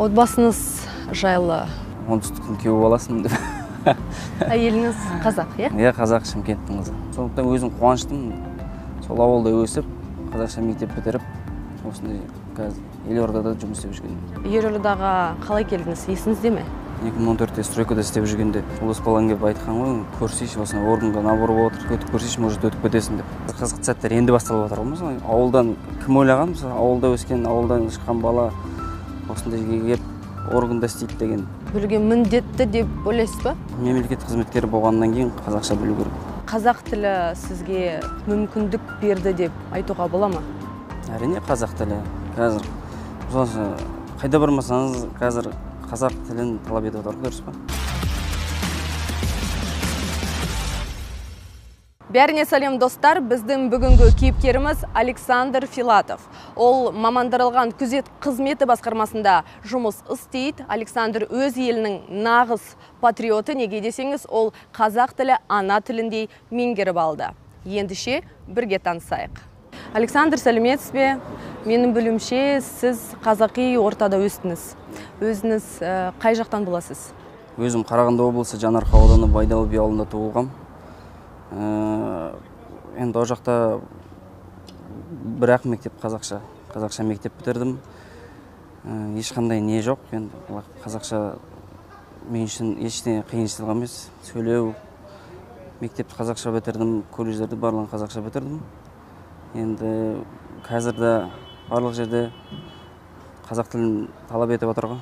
Отбасыңыз жайлы. Оңтүстіктің күйеуі баласымын деп. Әйеліңіз қазақ, иә? Иә, қазақ, Шымкенттің қызы. Сондықтан өзім қуаныштымын. Сол ауылда өсіп, қазақша мектеп бітіріп, осындай қазір Елордада жұмыс істеп жүргенмін. Елордаға қалай келдіңіз, есіңізде ме? 2014-те стройкада істеп жүргенде ұлыс балаң келіп айтқан ғой, көрсейші, осындай органға набор болып отыр, өтіп көрсейші, может өтіп кетесің деп. Қызықты сәттер енді басталып жатыр ғой. Ауылдан кім ойлаған, ауылда өскен, ауылдан шыққан бала осындай жерге келіп органда істейді деген. Білуге міндетті деп ойлайсыз ба? Мемлекеттік қызметкер болғаннан кейін қазақша білу керек. Қазақ тілі сізге мүмкіндік берді деп айтуға бола ма? Әрине қазақ тілі. Қазір қайда бармасаңыз, қазір қазақ тілін талап етіп отыр, дұрыс па? Бәріне сәлем достар, біздің бүгінгі кейіпкеріміз Александр Филатов. Ол мамандырылған күзет қызметі басқармасында жұмыс істейді. Александр өз елінің нағыз патриоты, неге десеңіз, ол қазақ тілі ана тіліндей меңгеріп алды. Ендіше бірге танысайық. Александр, сәлеметсіз бе? Менің білуімше, сіз қазақи ортада өстіңіз. Өзіңіз қай жақтан боласыз? Өзім Қарағанды облысы Жанарқа ауданы Байдалы би ауылында туылғам. Енді о жақта бір-ақ мектеп қазақша мектеп бітірдім. Ешқандай не жоқ. Енді қазақша мен үшін ештеңе қиыншылық емес. Сөйлеу, мектепті қазақша бітірдім, колледждерді барлығын қазақша бітірдім. Енді қазірде барлық жерде қазақ тілін талап етіп отырға.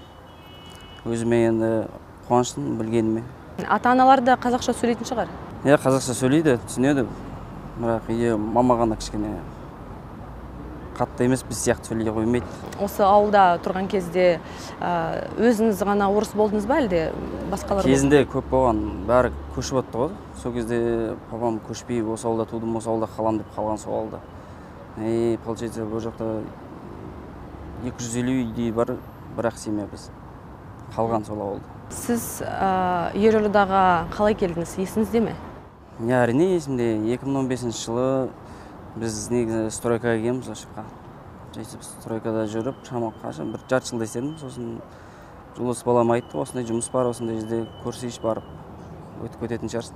Өзіме енді қуаныштымын білгеніме. Ата-аналар да қазақша сөйлейтін шығар? Иә, қазақша сөйлейді, түсінеді. Бірақ мама ғана кішкене қатты емес, біз сияқты сөйлей қоймайды. Осы ауылда тұрған кезде өзіңіз ғана орыс болдыңыз ба, әлде басқалар? Кезінде көп болған, бәрі көшіп өтті ғой. Сол кезде папам көшпей, осы ауылда тудым, осы ауылда қалам деп қалған сол ауылда. Получается, бұл жақта 250 үйдей бар, бірақ семья біз қалған сол ауылда. Сіз Елордаға қалай келдіңіз, есіңізде ме? Әрине есімде. 2015 жылы біз негізі стройкаға келгенбіз ашыққа. Сөйтіп стройкада жүріп, шамалы қашан бір жарты жылда істедім. Сосын жұмыс балам айтты, осындай жұмыс бар, осындай жерде көрсейші барып өтіп кететін шығарсың.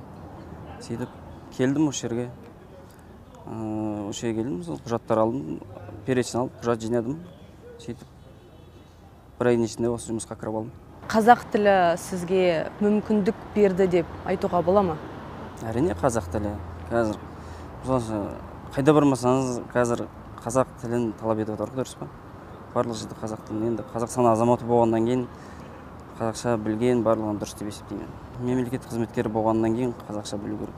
Сөйтіп келдім осы жерге. Осы жерге келдім, құжаттар алдым, перечень алып, құжат жинадым. Сөйтіп бір айдың ішінде осы жұмысқа кіріп алдым. Қазақ тілі сізге мүмкіндік берді деп айтуға бола ма? Әрине қазақ тілі. Қазір қайда бармасаңыз, қазір қазақ тілін талап етіп отыр, дұрыс па? Барлық жерде қазақ тілін. Енді Қазақстан азаматы болғаннан кейін қазақша білген барлығын дұрыс деп есептеймін. Мемлекеттік қызметкер болғаннан кейін қазақша білу керек.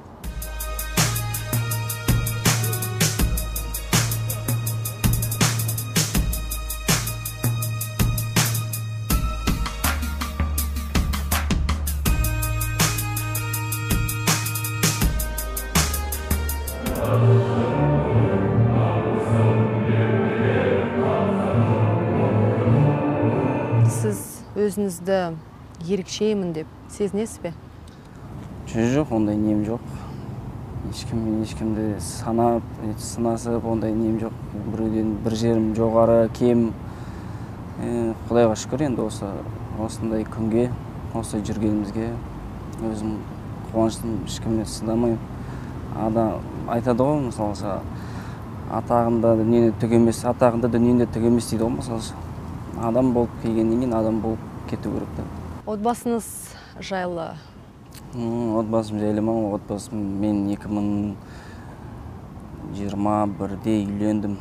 Сіз өзіңізді ерекшемін деп сезінесіз бе? Жоқ, ондай нем жоқ. Ешкімді санап, сынасып, ондай нем жоқ. Біреуден бір жерім жоғары, кем. Құдайға шүкір, енді осындай күнге, осылай жүргенімізге өзім қуаныштымын, ешкімге сыдамаймын. Адам айтады ғой, мысалы, атағында дүниеде түк емес, атағында дүниеде түк емес дейді ғой, мысалы. Адам болып келгеннен кейін адам болып кету керек та. Отбасыңыз жайлы? Отбасым жайлы ма? Отбасым мен 2021-де үйлендім.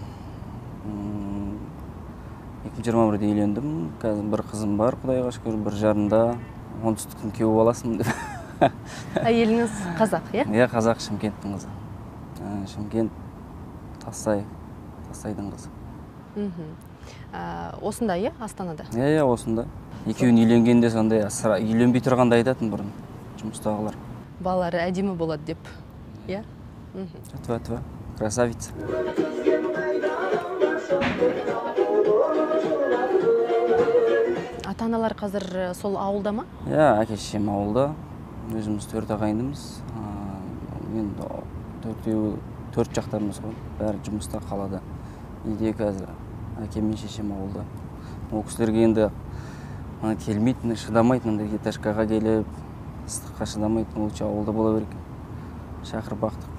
2021-де үйлендім. Қазір бір қызым бар, Құдайға шүкір, бір жарында. Оңтүстіктің күйеуі баласымын деп. Әйеліңіз қазақ, иә? Иә, қазақ, Шымкенттің қызы. Шымкент, Тастайдың қызы. Осында, иә, Астанада? Иә, осында. Екеуін үйленгенде сондай, үйленбей тұрғанда айтатын бұрын жұмыстағылар. Балалары әдемі болады деп, иә? Тва, красавица. Ата-аналар қазір сол ауылда ма? Иә, әке-шешем ауылда. Өзіміз 4 ағайындымыз. Мен 4 жақтарымыз ғой. Бәрі жұмыста қалада. Үйде қазір әкем мен шешем ауылда. Ол кісілерге енді ана келмейді, шыдамайды, мындай этажкаға келіп, ыстыққа шыдамайды, лучше ауылда бола берекен. Шақырып бақтық.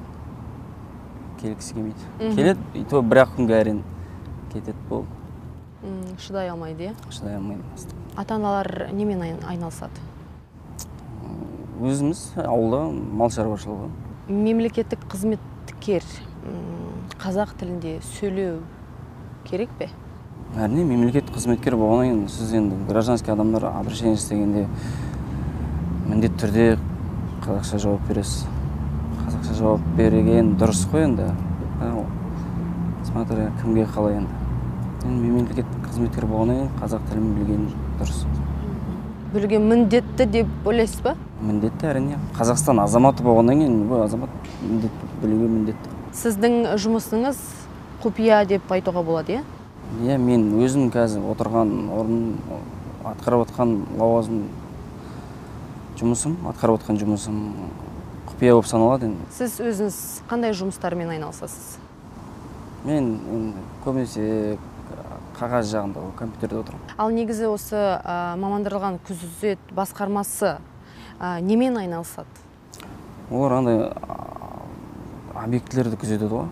Келгісі келмейді. Келеді, и то бір-ақ күнге әрең кетеді болды. Шыдай алмайды, Шыдай алмайды. Ата-аналар немен айналысады? Өзіміз ауылда мал шаруашылығы. Мемлекеттік қызметкер қазақ тілінде сөйлеу керек пе? Әрине, мемлекеттік қызметкер болғаннан кейін сіз енді гражданский адамдар обращение жасағанда міндетті түрде қазақша жауап бересіз. Қазақша жауап берген дұрыс қой енді. Смотря кімге қалай енді. Мемлекеттік қызметкер болғаннан кейін қазақ тілін білген дұрыс. Білген міндетті деп ойлайсыз ба? Міндетті әрине. Қазақстан азаматы болғаннан кейін бұл азамат білуге міндетті. Сіздің жұмысыңыз құпия деп айтуға болады, Иә, мен өзім қазір отырған орын, атқарып отқан лауазым жұмысым, құпия болып саналады енді. Сіз өзіңіз қандай жұмыстармен айналысасыз? Мен көбінесе қағаз жағында, компьютерде отырамын. Ал негізі осы мамандырылған күзет басқармасы немен айналысады? Олар андай объектілерді күзетеді ғой.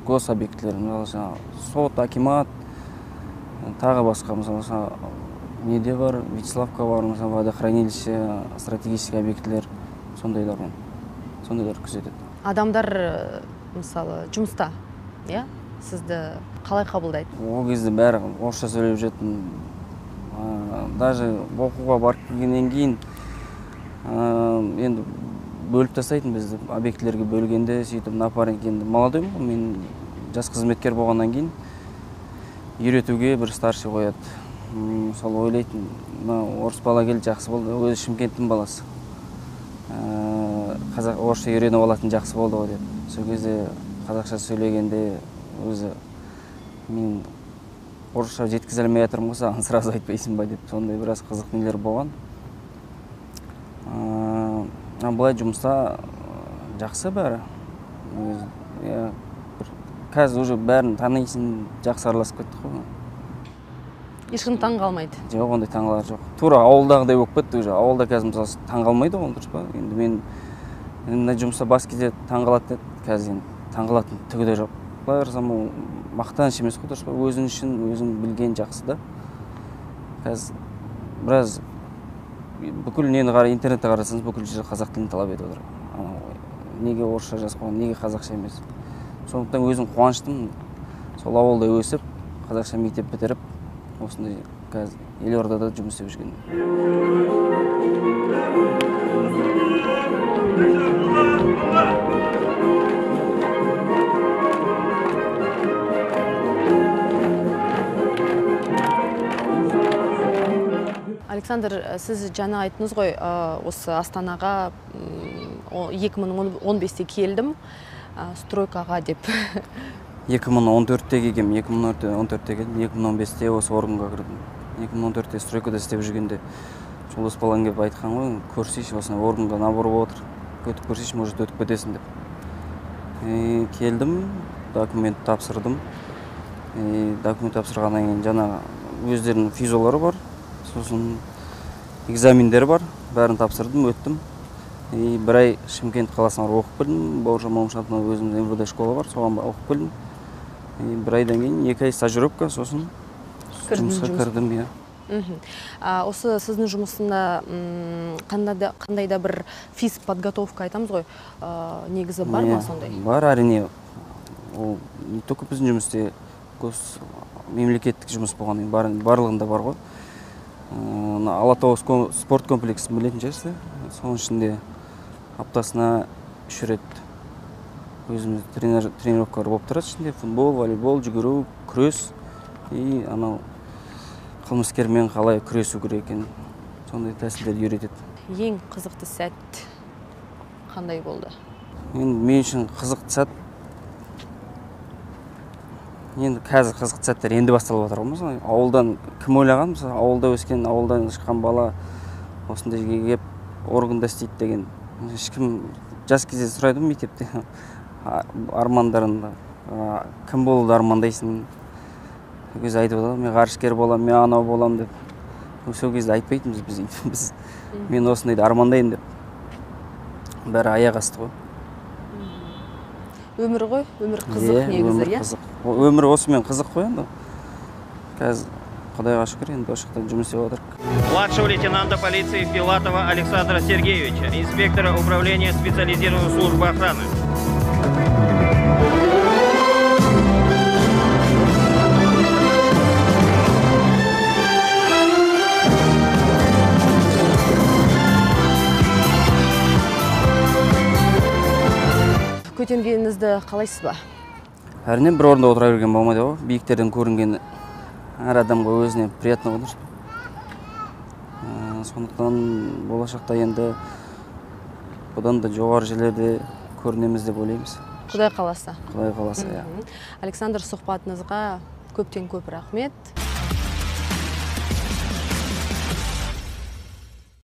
Гос объектілер, сот, акимат, тағы басқа, мысалы, неде бар, Вячеславка бар, мысалы, водохранилище, стратегический объектілер, сондайлар күзетеді. Адамдар, мысалы, жұмыста, сізді қалай қабылдайды? Ол кезде бәрі орысша сөйлеп жүретін. Даже оқуға барып келгеннен кейін енді бөліп тастайтын бізді, объектілерге бөлгенде, сөйтіп напарник, енді молодой, мен жас қызметкер болғаннан кейін үйретуге бір старший қояды. Мысалы ойлайтын, орыс бала келді, жақсы болды, өзі Шымкенттің баласы. Орысша үйреніп алатын жақсы болды ғой деп. Сол кезде қазақша сөйлегенде өзі мен орысша жеткізе алмай жатырмын ғой, саған сразу айтпайсың ба деп, сондай біраз қызық нелер болған. Былай жұмыста жақсы бәрі. Қазір уже бәрін танисың, жақсы араласып кеттік қой. Ешкім таң қалмайды? Жоқ, ондай таңғалар жоқ. Тура ауылдағыдай болып кетті уже. Ауылда қазір мысалы таң қалмайды ғой, дұрыс па? Енді мен мына жұмыста бас кезде таң қалады деді, қазір енді таң қалатын түгі де жоқ. Былай қарасам ол мақтаныш емес қой, дұрыс па? Өзің үшін өзің білген жақсы да. Қазір біраз бүкіл нені интернетте қарасаңыз, бүкіл жер қазақ тілін талап етіп отыр. Неге орысша жазып қойған, неге қазақша емес? Сондықтан өзім қуаныштымын. Сол ауылда өсіп, қазақша мектеп бітіріп, осындай қазір Елордада жұмыс істеп жүргенмін. Александр, сіз жаңа айттыңыз ғой, осы Астанаға 2015-те келдім, стройкаға деп. 2014-те келгем, 2014-те келдім, 2015-те осы органға кірдім. 2014-те стройкада істеп жүргенде Жолдас балаң келіп айтқан ғой, көрсейші, осындай органға набор болып отыр, өтіп көрсейші, может өтіп кетесің деп. Келдім, документ тапсырдым. Документ тапсырғаннан кейін жаңа өздерінің физолары бар, сосын экзамендер бар, бәрін тапсырдым, өттім. Бір ай Шымкент қаласына оқып келдім, Бауыржан Момышұлының өзіміздің МВД школа бар, соған оқып келдім. Бір айдан кейін 2 ай стажировка, сосын жұмысқа кірдім. Осы сіздің жұмысында қандай да бір физподготовка айтамыз ғой, негізі бар ма сондай? Бар, әрине. Ол не только біздің жұмысте, мемлекеттік жұмыс болған, барлығында бар ғой. Алатау спорт комплексін білетін шығарсыз, соның ішінде аптасына 3 рет өзіміз тренировкалар болып тұрады. Ішінде футбол, волейбол, жүгіру, күрес и анау қылмыскермен қалай күресу керек екен, сондай тәсілдерді үйретеді. Ең қызықты сәт қандай болды? Мен үшін қызықты сәт, енді қазір қызықты сәттер енді басталып жатыр ғой. Ауылдан кім ойлаған, мысалы ауылда өскен, ауылдан шыққан бала осындай жерге келіп органда істейді деген. Ешкім жас кезде сұрайды мектепте армандарында, кім болуды армандайсың? сол кезде айтып отырдым, мен ғарышкер боламын, мен анау боламын деп. Сол кезде айтпайтынбыз біз мен осындайды армандаймын деп. Бәрі аяқ асты ғой. Өмір ғой, өмір қызық негізі, иә? Өмір осымен қызық қой енді. Қазір Құдайға шүкір енді осы жақта жұмыс істеп отырмық. Младшего лейтенанта полиции Филатова Александра Сергеевича, инспектора управления специализированной службы охраны. Көтенгеніңізді қалайсыз ба? Әрине бір орында отыра берген болмайды ғой. Биіктерден көрінген әр адамға өзіне приятно olur. Сондықтан болашақта енді бұдан да жоғары жерлерде көрінеміз деп ойлаймыз. Құдай қаласа. Құдай қаласа, иә. Александр, сұхбатыңызға көптен көп рахмет.